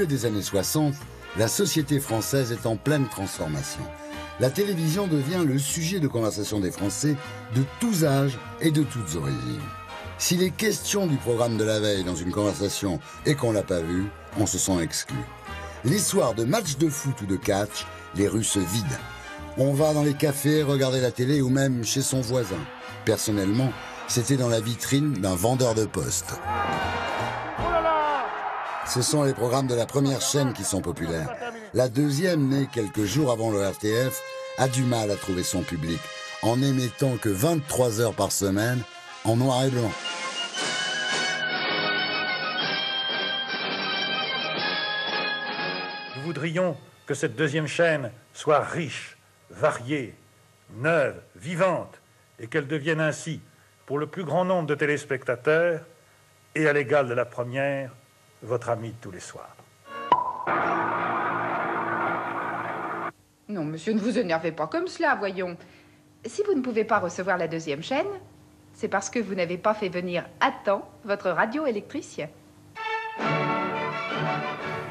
milieu des années 60, la société française est en pleine transformation. La télévision devient le sujet de conversation des Français de tous âges et de toutes origines. S'il est question du programme de la veille dans une conversation et qu'on l'a pas vu, on se sent exclu. Les soirs de matchs de foot ou de catch, les rues se vident. On va dans les cafés regarder la télé ou même chez son voisin. Personnellement, c'était dans la vitrine d'un vendeur de poste. Ce sont les programmes de la première chaîne qui sont populaires. La deuxième, née quelques jours avant le RTF, a du mal à trouver son public, en émettant que 23 heures par semaine, en noir et blanc. Nous voudrions que cette deuxième chaîne soit riche, variée, neuve, vivante, et qu'elle devienne ainsi, pour le plus grand nombre de téléspectateurs, et à l'égal de la première, votre ami de tous les soirs. Non, monsieur, ne vous énervez pas comme cela, voyons. Si vous ne pouvez pas recevoir la deuxième chaîne, c'est parce que vous n'avez pas fait venir à temps votre radioélectricien.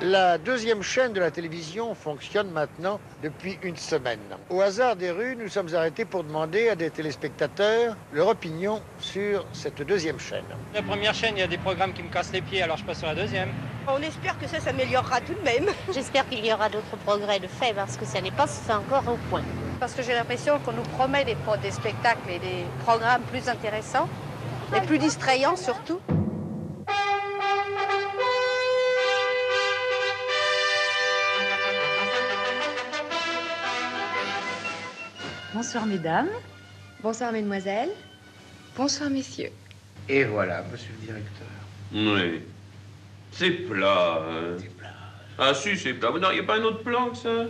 La deuxième chaîne de la télévision fonctionne maintenant depuis une semaine. Au hasard des rues, nous sommes arrêtés pour demander à des téléspectateurs leur opinion sur cette deuxième chaîne. La première chaîne, il y a des programmes qui me cassent les pieds, alors je passe sur la deuxième. On espère que ça s'améliorera tout de même. J'espère qu'il y aura d'autres progrès de fait, parce que ça n'est pas encore au point. Parce que j'ai l'impression qu'on nous promet des spectacles et des programmes plus intéressants et plus distrayants surtout. Bonsoir, mesdames. Bonsoir, mesdemoiselles. Bonsoir, messieurs. Et voilà, monsieur le directeur. Oui. C'est plat, hein. C'est plat. Ah si, c'est plat. Vous n'auriez pas un autre plan que ça?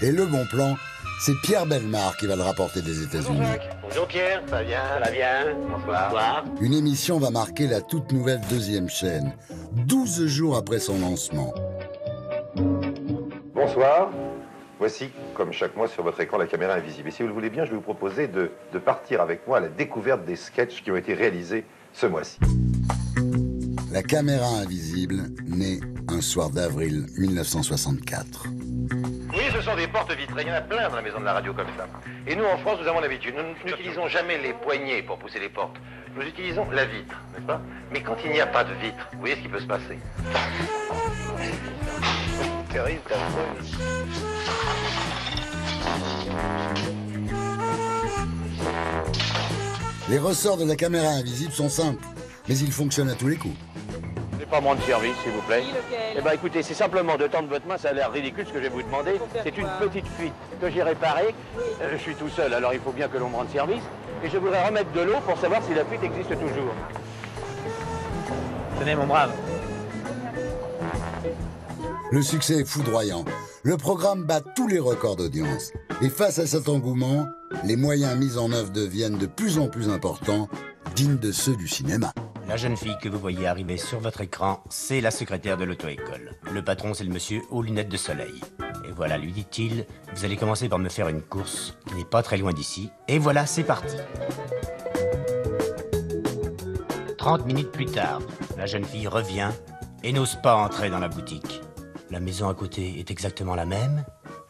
Et le bon plan, c'est Pierre Bellemare qui va le rapporter des États-Unis. Bonjour Pierre, ça va bien? Ça va bien. Bonsoir. Une émission va marquer la toute nouvelle deuxième chaîne, 12 jours après son lancement. Bonsoir. Voici, comme chaque mois sur votre écran, la caméra invisible. Et si vous le voulez bien, je vais vous proposer de partir avec moi à la découverte des sketchs qui ont été réalisés ce mois-ci. La caméra invisible, née un soir d'avril 1964. Oui, ce sont des portes vitrées. Il y en a plein dans la maison de la radio comme ça. Et nous, en France, nous avons l'habitude. Nous n'utilisons jamais les poignées pour pousser les portes. Nous utilisons la vitre, n'est-ce pas? Mais quand il n'y a pas de vitre, vous voyez ce qui peut se passer. Terrible, Les ressorts de la caméra invisible sont simples, mais ils fonctionnent à tous les coups. C'est pas mon service, s'il vous plaît. Eh ben, écoutez, c'est simplement de tendre votre main, ça a l'air ridicule ce que je vais vous demander. C'est une petite fuite que j'ai réparée. Je suis tout seul, alors il faut bien que l'on me rende service. Et je voudrais remettre de l'eau pour savoir si la fuite existe toujours. Tenez, mon brave. Le succès est foudroyant. Le programme bat tous les records d'audience. Et face à cet engouement, les moyens mis en œuvre deviennent de plus en plus importants, dignes de ceux du cinéma. La jeune fille que vous voyez arriver sur votre écran, c'est la secrétaire de l'auto-école. Le patron, c'est le monsieur aux lunettes de soleil. Et voilà, lui dit-il, vous allez commencer par me faire une course qui n'est pas très loin d'ici. Et voilà, c'est parti. 30 minutes plus tard, la jeune fille revient et n'ose pas entrer dans la boutique. La maison à côté est exactement la même.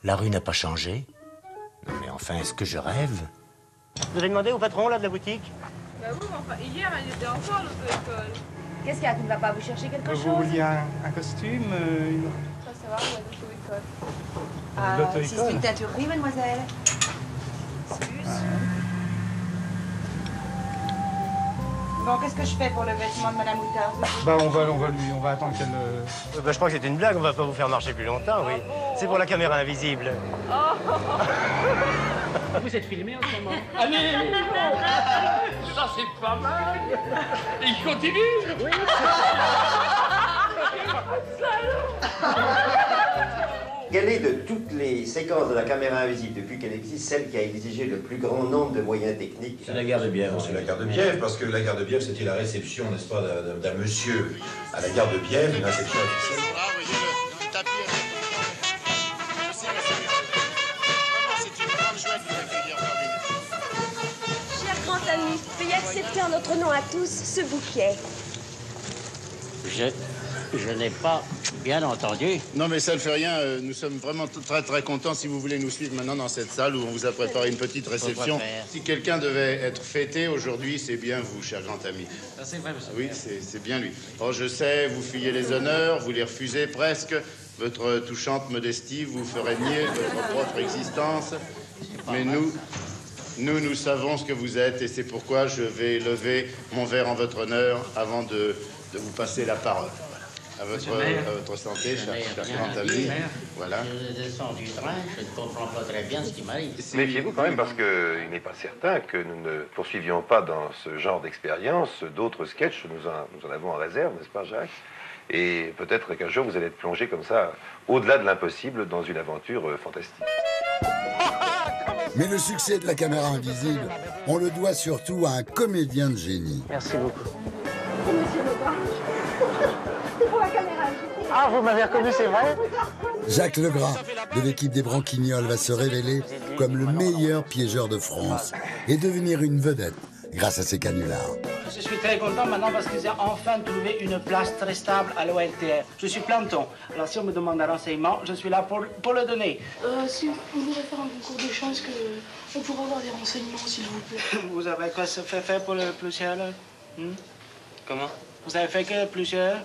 La rue n'a pas changé. Non mais enfin, est-ce que je rêve? Vous avez demandé au patron, là, de la boutique? Bah oui, mais enfin, hier, elle était encore à l'auto-école. Qu'est-ce qu'il y a? Tu ne vas pas vous chercher quelque chose? Vous vouliez un costume Ça savoir où est l'auto-école? C'est une teinturerie, mademoiselle. Bon, qu'est-ce que je fais pour le vêtement de Madame Moutarde? Bah, on va attendre qu'elle... Je crois que c'était une blague, on va pas vous faire marcher plus longtemps, oui. C'est pour la caméra invisible. Oh. Vous êtes filmé en ce moment? Allez, ça c'est pas mal. Il continue. Oui. Quelle est de toutes les séquences de la caméra invisible depuis qu'elle existe celle qui a exigé le plus grand nombre de moyens techniques? C'est la gare de Bièvre. C'est la gare de Bièvre, parce que la gare de Bièvre, c'était la réception, n'est-ce pas, d'un monsieur à la gare de Bièvre, une réception officielle. Cher grand ami, veuillez accepter en notre nom à tous ce bouquet. Jette Je n'ai pas bien entendu. Non, mais ça ne fait rien. Nous sommes vraiment très, très contents si vous voulez nous suivre maintenant dans cette salle où on vous a préparé une petite réception. Si quelqu'un devait être fêté aujourd'hui, c'est bien vous, cher grand ami. C'est vrai, monsieur. Oui, c'est bien lui. Oh, je sais, vous fuyez les honneurs, vous les refusez presque. Votre touchante modestie vous ferait nier votre propre existence. Mais nous savons ce que vous êtes et c'est pourquoi je vais lever mon verre en votre honneur avant de vous passer la parole. À votre santé, cher grand ami. Voilà. Je descends du train, je ne comprends pas très bien ce qui m'arrive. Méfiez-vous quand même parce qu'il n'est pas certain que nous ne poursuivions pas dans ce genre d'expérience d'autres sketchs. Nous en avons en réserve, n'est-ce pas, Jacques? Et peut-être qu'un jour vous allez être plongé comme ça, au-delà de l'impossible, dans une aventure fantastique. Mais le succès de la caméra invisible, on le doit surtout à un comédien de génie. Merci beaucoup. C'est Monsieur Legrand. C'est pour la caméra. Ah, vous m'avez reconnu, c'est vrai? Jacques Legras, de l'équipe des Branquignoles, va se révéler comme le meilleur piégeur de France et devenir une vedette grâce à ses canulars. Je suis très content maintenant parce qu'ils ont enfin trouvé une place très stable à l'ORTF. Je suis planton. Alors si on me demande un renseignement, je suis là pour le donner. Si on voudrait faire un concours de chance, on pourrait avoir des renseignements, s'il vous plaît. Vous avez quoi fait pour le plus cher, là? Comment? Vous avez fait que le plus cher?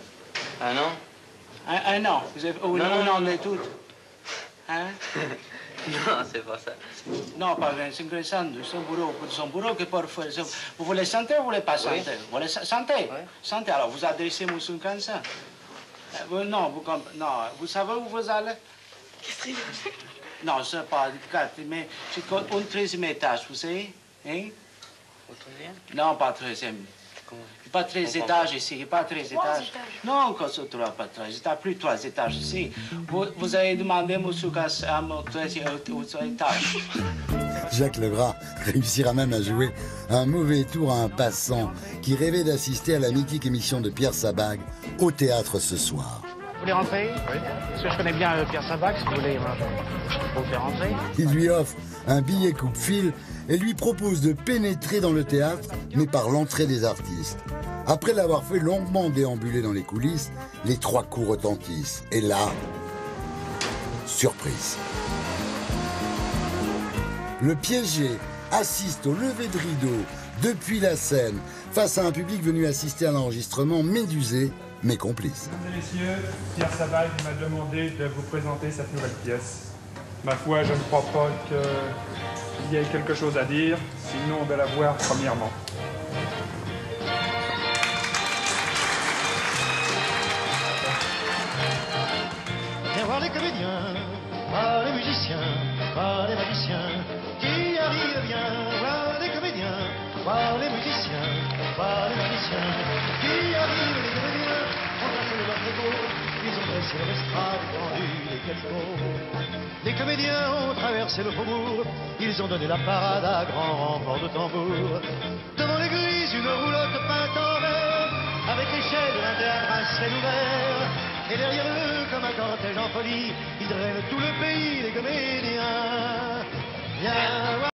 Un an? Un an? Vous avez... Oh, non, on est toutes. Hein? Non, c'est pas ça. Non, pas 25 ans de son bourreau que parfois... Vous voulez chanter ou vous voulez pas chanter? Oui. Vous voulez chanter? Oui. Chanter, alors vous adressez Moussoun comme ça. Non, vous savez où vous allez? Qu'est-ce qu'il Non, c'est pas 4, mais c'est au 13e étage, vous savez? Hein? Au 13e? Non, pas 13e. Pas 13 étages ici, pas 13 étages. Non, pas 13 étages, plus 3 étages ici. Vous avez demandé Moussoukas à mon 13e étage. Jacques Legras réussira même à jouer un mauvais tour à un passant qui rêvait d'assister à la mythique émission de Pierre Sabag au théâtre ce soir. Vous voulez rentrer? Oui. Parce que je connais bien Pierre Sabag, si vous voulez, vous faire rentrer. Il lui offre un billet coupe-fil et lui propose de pénétrer dans le théâtre, mais par l'entrée des artistes. Après l'avoir fait longuement déambuler dans les coulisses, les 3 coups retentissent. Et là, surprise. Le piégé assiste au lever de rideau depuis la scène, face à un public venu assister à l'enregistrement médusé, mais complice. Mesdames et messieurs, Pierre Sabag m'a demandé de vous présenter cette nouvelle pièce. Ma foi, je ne crois pas qu'il y ait quelque chose à dire, sinon de la voir premièrement. Viens voir les comédiens, voir les musiciens, voir les magiciens qui arrivent bien. Voir les comédiens, voir les musiciens, voir les magiciens qui arrivent. Les comédiens ont tracé leur tréteau, ils ont dressé leur estrade, tendu les calicots. Les comédiens ont traversé le faubourg, ils ont donné la parade à grand renfort de tambour. Devant l'église, une roulotte peinte en vert, avec l'échelle d'un théâtre à ciel ouvert. Et derrière eux, comme un cortège en folie, ils drainent tout le pays, les comédiens. Viens voir.